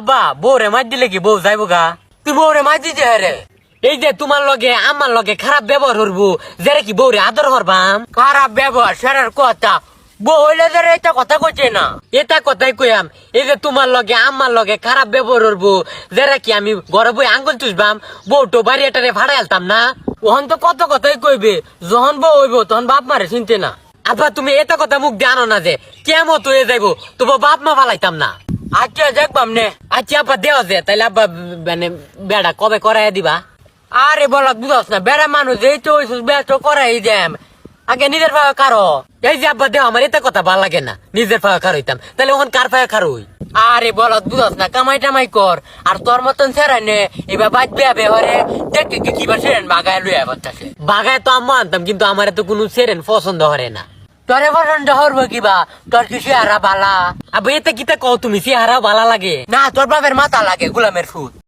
আব্বা বউরে মার দিলে কি বউ যাইব গা? তুই বউরে মার দিতে রে? এই যে তোমার লগে আমার লগে খারাপ ব্যবহার করবো, যেরে কি বউরে আদর করবাম? খারাপ ব্যবহার সেরার কথা বউ হইলে যে এটা কথা কইছে না, এটা কথাই কইয়াম। এই যে তোমার লগে আমার লগে খারাপ ব্যবহার করবো, যেরা কি আমি ঘরে বই আঙ্গুল চুষবাম, বউটো বাড়ি এটারে ভাড়া আলতাম না? ওহন তো কত কথাই কইবে, যখন বউ হইব তখন বাপ মারে চিনতে না। আব্বা তুমি এটা কথা মুখ দিয়ে আনো না যে কেমত হয়ে যাইবো, তবু বাপ মা ফালাইতাম না। আচ্ছা দেখবাম নে। আচ্ছা আব্বা দেওয়া যে তাইলে আব্বা মানে বেড়া কবে করাই দিবা? আরে বলা বুঝাস না, বেড়া মানুষ এই তো বেড়া করাই দেম, আগে নিজের পায়ে কারো। এই যে আব্বা দেও আমার এটা কথা ভালো লাগে না, নিজের পায়ে কার হইতাম, তাহলে ওখান কার পায়ে কার হই? আরে বলত বুঝাস না, কামাই টামাই কর। আর তোর মতন ছেড়াই নে এবার বাদ বেবে হরে দেখতে কিবার সেরেন বাগায় লুয়া করতেছে। বাগায় তো আম্মা আনতাম, কিন্তু আমার তো কোনো সেরেন পছন্দ হরে না। তোরে পছন্দ হরবো কিবা? তোর কি চেহারা বালা? আবে এতে কিতা কও তুমি, চেহারা বালা লাগে না? তোর বাপের মাথা লাগে গোলামের ফুট।